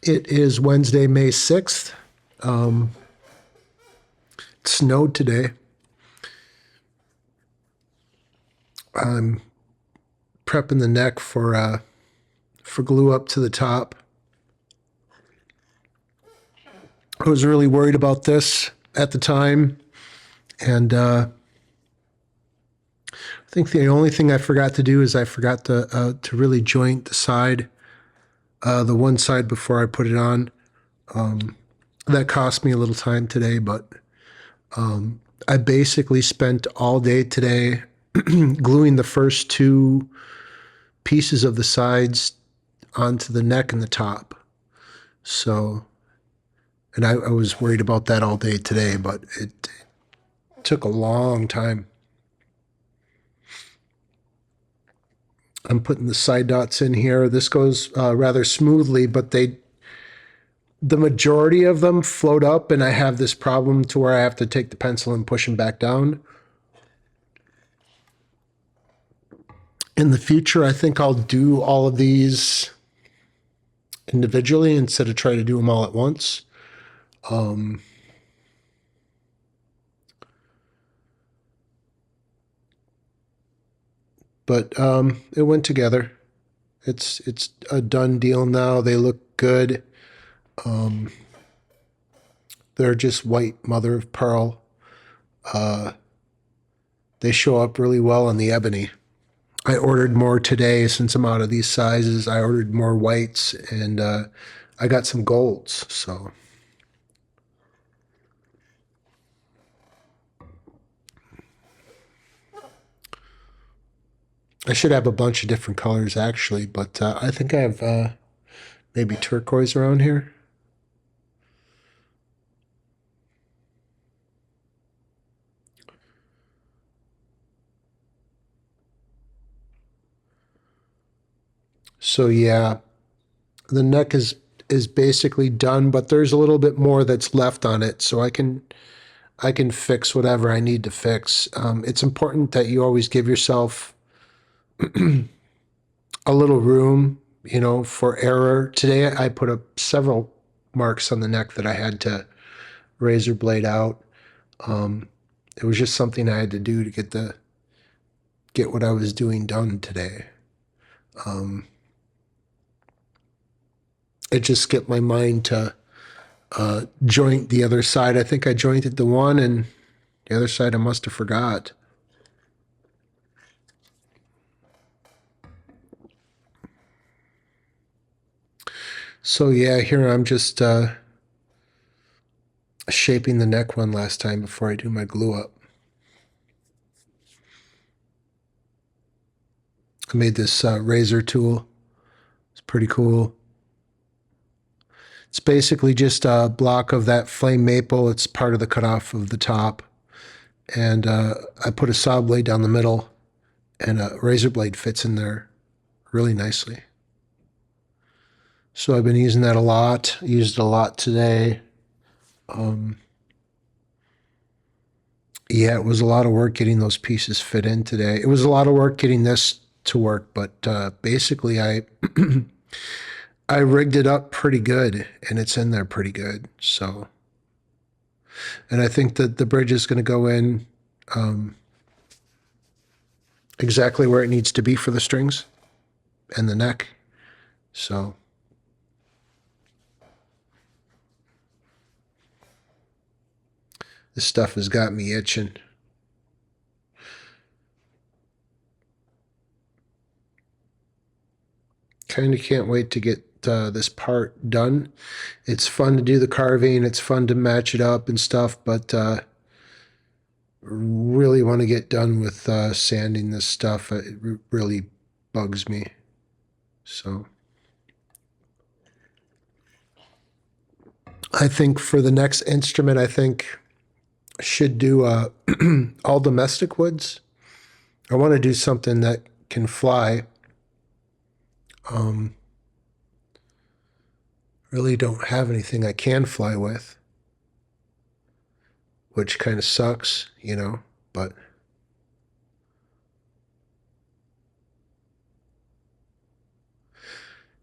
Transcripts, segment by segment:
It is Wednesday, May 6th. It snowed today. I'm prepping the neck for glue up to the top. I was really worried about this at the time, and I think the only thing I forgot to do is I forgot to really joint the side, the one side before I put it on. That cost me a little time today, but I basically spent all day today gluing the first two pieces of the sides onto the neck and the top. So, and I was worried about that all day today, but it took a long time. I'm putting the side dots in here. This goes rather smoothly, but the majority of them float up, and I have this problem to where I have to take the pencil and push them back down. In the future, I think I'll do all of these individually instead of try to do them all at once. But it went together. It's a done deal now. They look good. They're just white mother of pearl. They show up really well on the ebony. I ordered more today since I'm out of these sizes. I ordered more whites, and I got some golds. So I should have a bunch of different colors actually, but I think I have maybe turquoise around here. So yeah, the neck is basically done, but there's a little bit more that's left on it, so I can fix whatever I need to fix. It's important that you always give yourself a little room, for error. Today I put up several marks on the neck that I had to razor blade out. It was just something I had to do to get what I was doing done today. It just skipped my mind to joint the other side. I think I jointed the one, and the other side I must have forgot. So yeah, here I'm just shaping the neck one last time before I do my glue up. I made this razor tool. It's pretty cool. It's basically just a block of that flame maple. It's part of the cutoff of the top. And I put a saw blade down the middle, and a razor blade fits in there really nicely. So I've been using that a lot. I used it a lot today. Yeah, it was a lot of work getting those pieces fit in today. It was a lot of work getting this to work, but basically I I rigged it up pretty good, and it's in there pretty good. So, and I think that the bridge is going to go in exactly where it needs to be for the strings and the neck. So this stuff has got me itching. Kind of can't wait to get this part done. It's fun to do the carving. It's fun to match it up and stuff, but really want to get done with sanding this stuff. It really bugs me. So I think for the next instrument, I think I should do all domestic woods. I want to do something that can fly. Really don't have anything I can fly with, which kind of sucks, but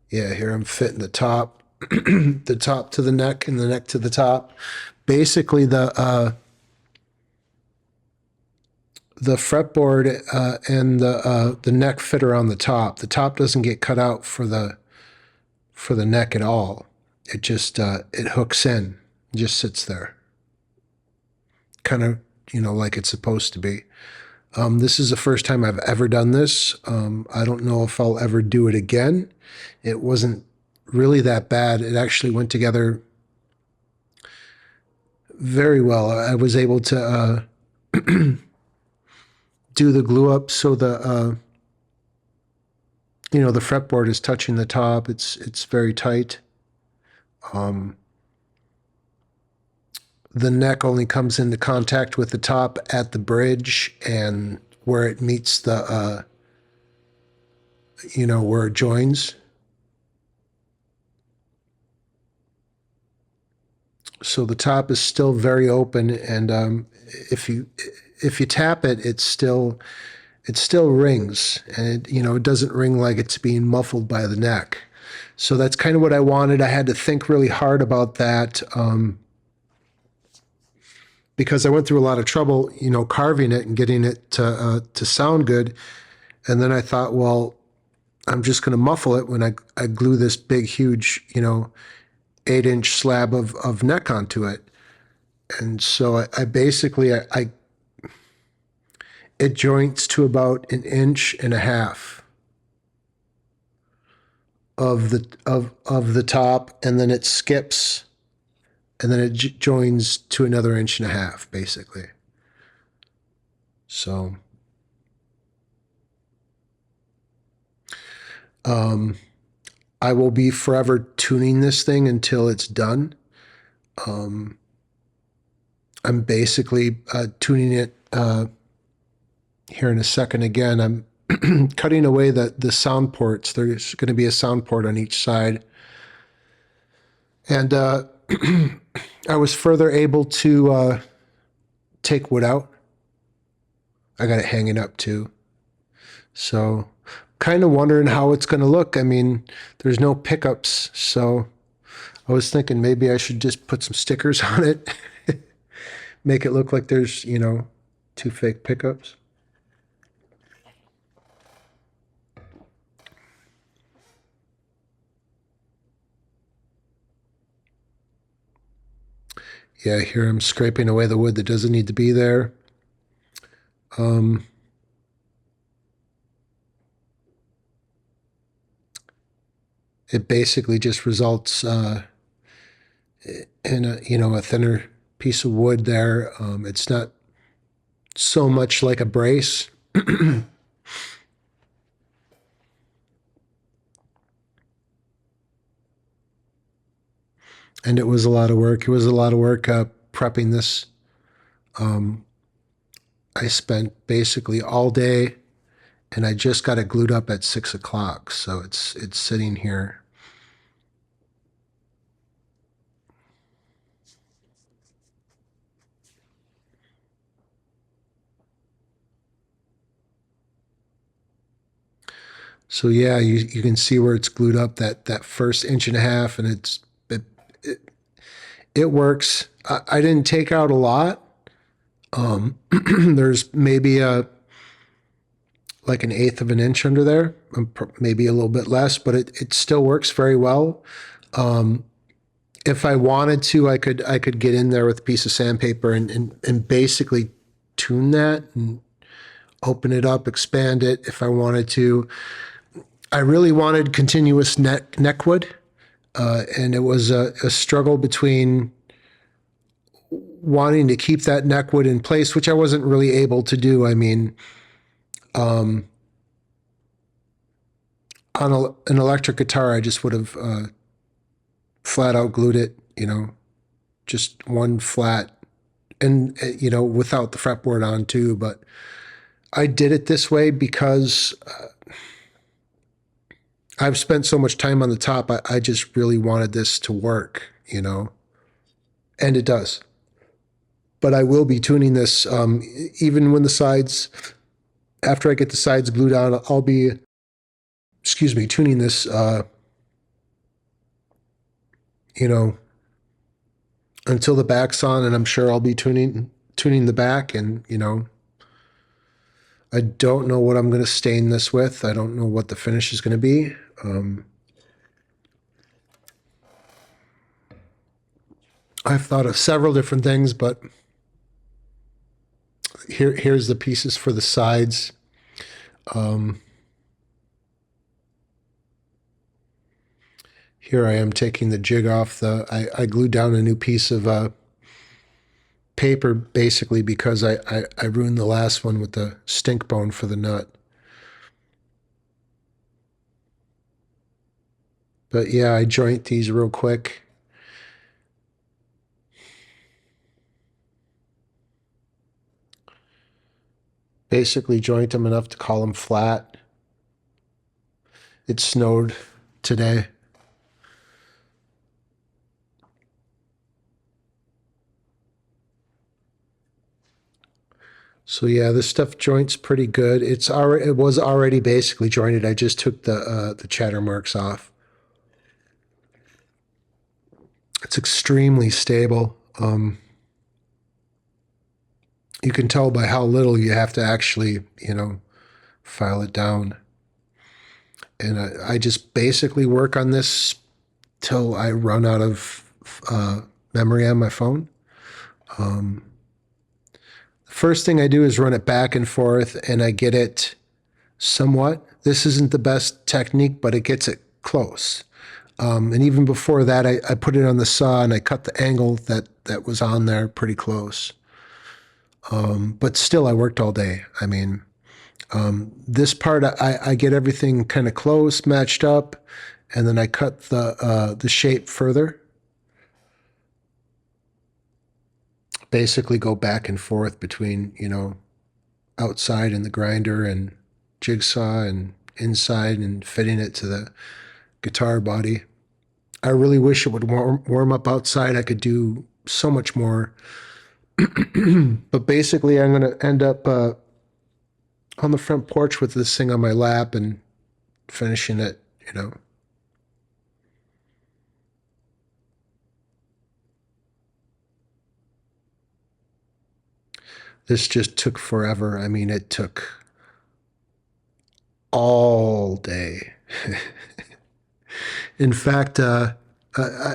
yeah, here I'm fitting the top the top to the neck and the neck to the top. Basically, the fretboard and the neck fit around the top. The top doesn't get cut out for the neck at all. It just it hooks in, it just sits there, kind of like it's supposed to be. This is the first time I've ever done this. I don't know if I'll ever do it again. It wasn't really that bad. It actually went together very well. I was able to do the glue up so the fretboard is touching the top. It's very tight. The neck only comes into contact with the top at the bridge and where it meets the where it joins. So the top is still very open, and if you tap it, it still rings, and it doesn't ring like it's being muffled by the neck. So that's kind of what I wanted. I had to think really hard about that because I went through a lot of trouble, carving it and getting it to sound good, and then I thought, well, I'm just going to muffle it when I glue this big, huge, 8-inch slab of neck onto it. And so I basically, it joints to about 1.5 inches of the top, and then it skips, and then it joins to another 1.5 inches, basically. So, I will be forever tuning this thing until it's done. I'm basically tuning it here in a second. Again, I'm cutting away the sound ports. There's going to be a sound port on each side. And I was further able to take wood out. I got it hanging up too. So kind of wondering how it's going to look. I mean, there's no pickups, so I was thinking maybe I should just put some stickers on it, make it look like there's, 2 fake pickups. Yeah, here I'm scraping away the wood that doesn't need to be there. It basically just results in a thinner piece of wood there. It's not so much like a brace. And it was a lot of work. It was a lot of work prepping this. I spent basically all day, and I just got it glued up at 6 o'clock. So it's sitting here. So yeah, you can see where it's glued up, that first 1.5 inches, and it works. I didn't take out a lot. There's maybe like 1/8 of an inch under there, maybe a little bit less, but it still works very well. If I wanted to, I could get in there with a piece of sandpaper and basically tune that and open it up, expand it if I wanted to. I really wanted continuous neck wood, and it was a struggle between wanting to keep that neck wood in place, which I wasn't really able to do. I mean, on an electric guitar, I just would have flat out glued it, just one flat, and without the fretboard on too. But I did it this way because I've spent so much time on the top. I just really wanted this to work, and it does. But I will be tuning this even when the sides, after I get the sides glued on, I'll be, tuning this you know, until the back's on, and I'm sure I'll be tuning the back, and I don't know what I'm going to stain this with. I don't know what the finish is going to be. I've thought of several different things, but here's the pieces for the sides. Here I am taking the jig off I glued down a new piece of paper basically because I ruined the last one with the stink bone for the nut. But yeah, I joint these real quick. Basically joint them enough to call them flat. It snowed today. So yeah, this stuff joints pretty good. It was already basically jointed. I just took the chatter marks off. It's extremely stable. You can tell by how little you have to actually, file it down. And I just basically work on this till I run out of memory on my phone. The first thing I do is run it back and forth, and I get it somewhat. This isn't the best technique, but it gets it close. And even before that, I put it on the saw and I cut the angle that was on there pretty close. But still, I worked all day. I mean, this part, I get everything kind of close, matched up, and then I cut the shape further. Basically go back and forth between, outside in the grinder and jigsaw and inside and fitting it to the guitar body. I really wish it would warm up outside. I could do so much more. But basically, I'm going to end up on the front porch with this thing on my lap and finishing it, This just took forever. I mean, it took all day. In fact, I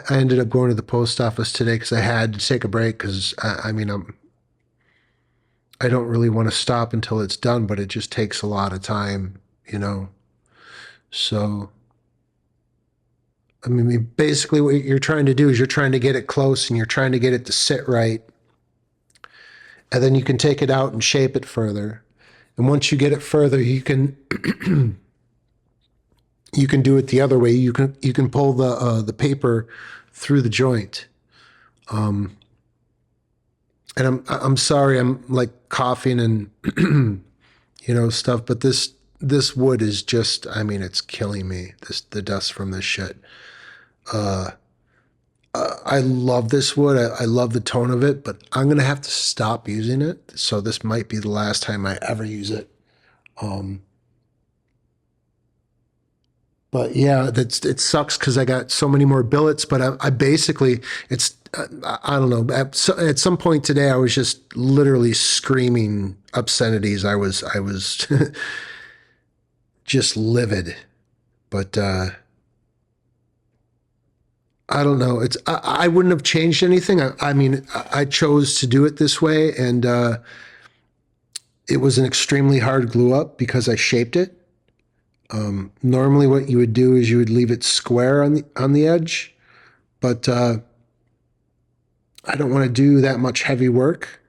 ended up going to the post office today because I had to take a break because I mean, I don't really want to stop until it's done, but it just takes a lot of time, So, I mean, basically what you're trying to do is you're trying to get it close and you're trying to get it to sit right. And then you can take it out and shape it further. And once you get it further, you can you can do it the other way. You can pull the paper through the joint. And I'm sorry, I'm like coughing and stuff, but this wood is just, I mean, it's killing me. The dust from this shit. I love this wood. I love the tone of it, but I'm gonna have to stop using it. So this might be the last time I ever use it. But yeah, it sucks because I got so many more billets. But I basically, I don't know. At some point today, I was just literally screaming obscenities. I was just livid. But I don't know. I wouldn't have changed anything. I mean, I chose to do it this way, and it was an extremely hard glue up because I shaped it. Normally, what you would do is you would leave it square on the edge, but I don't want to do that much heavy work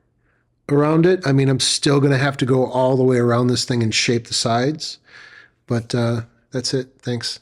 around it. I mean, I'm still going to have to go all the way around this thing and shape the sides, but that's it. Thanks.